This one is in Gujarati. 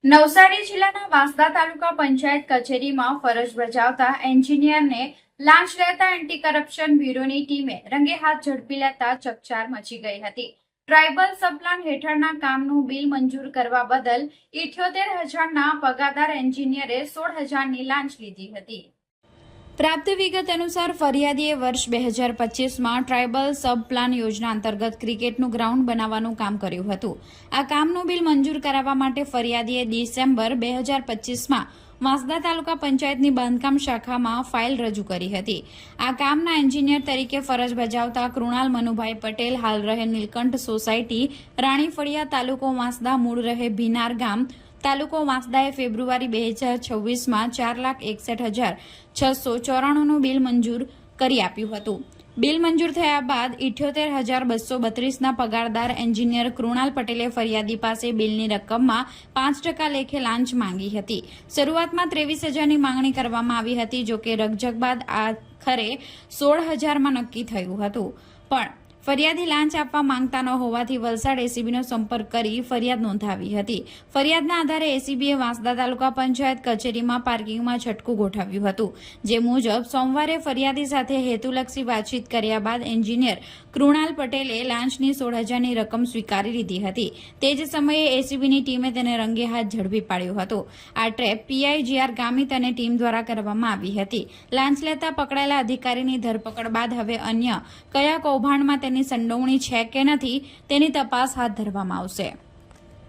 નવસારી જિલ્લાના વાંસદા તાલુકા પંચાયત કચેરીમાં ફરજ બજાવતા એન્જિનિયરને લાંચ લેતા એન્ટી કરપ્શન બ્યુરોની ટીમે રંગે હાથ ઝડપી લેતા ચકચાર મચી ગઈ હતી। ટ્રાયબલ સબપ્લાન હેઠળના કામનું બિલ મંજૂર કરવા બદલ 78,000ના પગારદાર એન્જિનિયરે 16,000ની લાંચ લીધી હતી। પ્રાપ્ત વિગત અનુસાર ફરિયાદીએ વર્ષ 2025માં ટ્રાયબલ સબ પ્લાન યોજના અંતર્ગત ક્રિકેટનું ગ્રાઉન્ડ બનાવવાનું કામ કર્યું હતું। આ કામનું બિલ મંજૂર કરાવવા માટે ફરિયાદીએ ડિસેમ્બર 2025માં વાંસદા તાલુકા પંચાયતની બાંધકામ શાખામાં ફાઇલ રજૂ કરી હતી। આ કામના એન્જિનિયર તરીકે ફરજ બજાવતા કૃણાલ મનુભાઈ પટેલ હાલ રહે નીલકંઠ સોસાયટી, રાણીફળિયા, તાલુકો વાંસદા, મૂળ રહે ભીનાર ગામ, તાલુકો વાંસદાએ ફેબ્રુઆરી 2026માં 4,61,694નું બિલ મંજૂર કરી આપ્યું હતું। બિલ મંજૂર થયા બાદ 78,232ના પગારદાર એન્જિનિયર કૃણાલ પટેલે ફરિયાદી પાસે બિલની રકમમાં 5% લેખે લાંચ માંગી હતી। શરૂઆતમાં 23,000ની માંગણી કરવામાં આવી હતી, જોકે રકઝક બાદ આખરે 16,000માં નક્કી થયું હતું, પણ ફરિયાદી લાંચ આપવા માંગતા ન હોવાથી વલસાડ એસીબીનો સંપર્ક કરી ફરિયાદ નોંધાવી હતી। ફરિયાદના આધારે એસીબીએ વાંસદા તાલુકા પંચાયત કચેરીમાં પાર્કિંગમાં છટકું ગોઠવ્યું હતું, જે મુજબ સોમવારે ફરિયાદી સાથે હેતુલક્ષી વાતચીત કર્યા બાદ એન્જિનિયર કૃણાલ પટેલે લાંચની 16,000ની રકમ સ્વીકારી લીધી હતી। તે જ સમયે એસીબીની ટીમે તેને રંગે હાથ ઝડપી પાડ્યો હતો। આ ટ્રેપ પીઆઈ ગામિત અને ટીમ દ્વારા કરવામાં આવી હતી। લાંચ લેતા પકડાયેલા અધિકારીની ધરપકડ બાદ હવે અન્ય કયા કૌભાંડમાં તેની સંડોવણી છે કે નથી તેની તપાસ હાથ ધરવામાં આવશે।